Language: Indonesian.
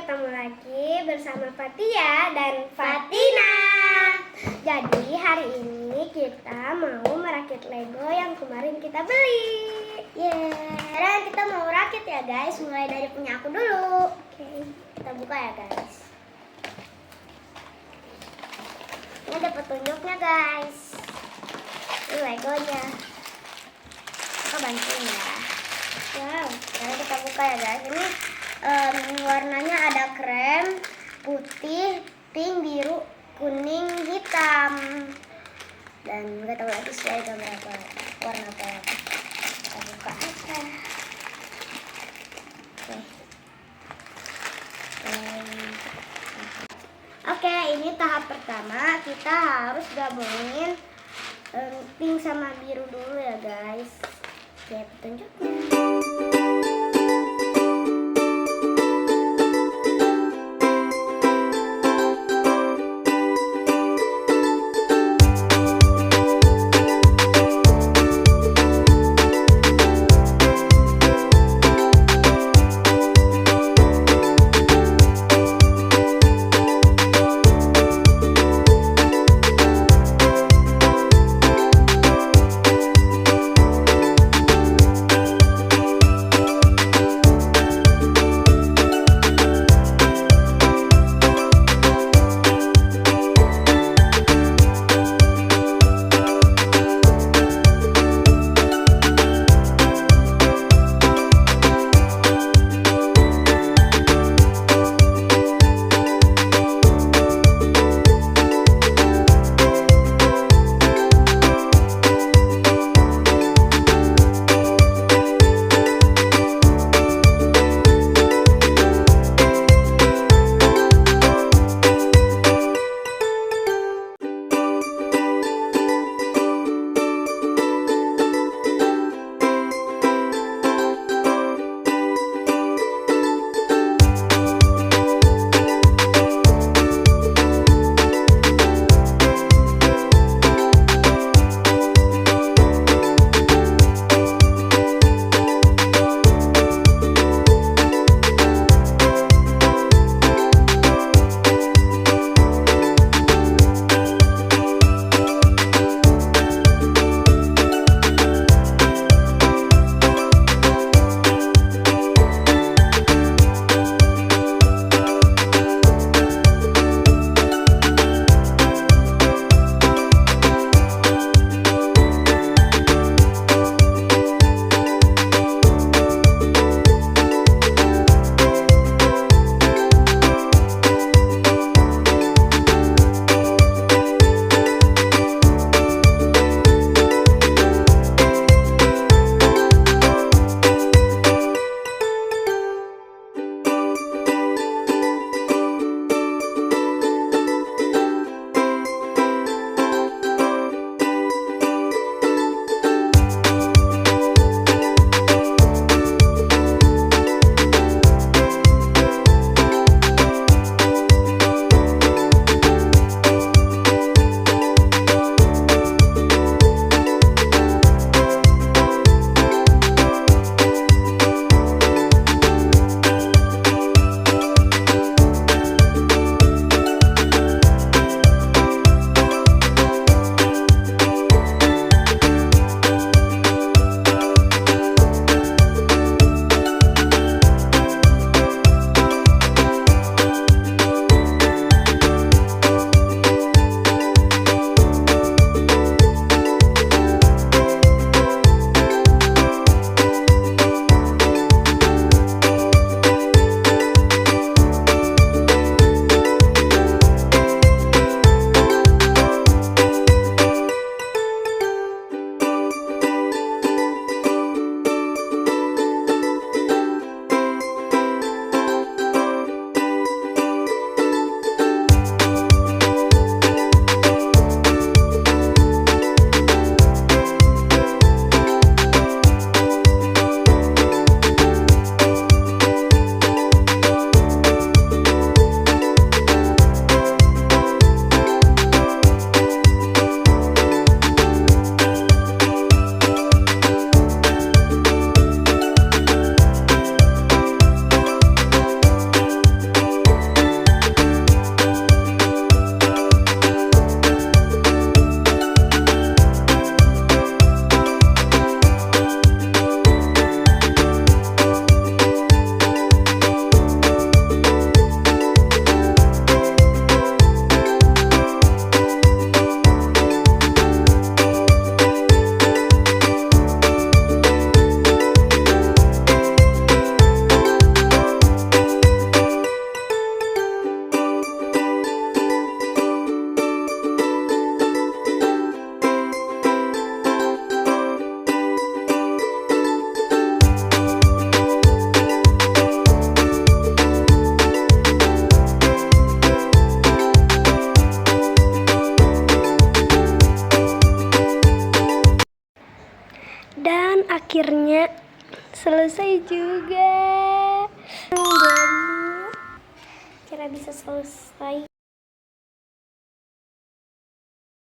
ketemu lagi bersama Fatia dan Fatina. Jadi hari ini kita mau merakit Lego yang kemarin kita beli. Sekarang kita mau rakit ya guys, mulai dari punya aku dulu. Oke, kita buka ya guys. Ini ada petunjuknya guys. Ini Legonya. Kita bantuin ya. Wow, sekarang kita buka ya guys. Ini warnanya ada krem, putih, pink, biru, kuning, hitam, dan nggak tahu lagi saya gambar warna apa. Kita buka aja. Oke, ini tahap pertama. Kita harus gabungin pink sama biru dulu ya guys. Oke, petunjuknya. selesai juga. Dan kira bisa selesai.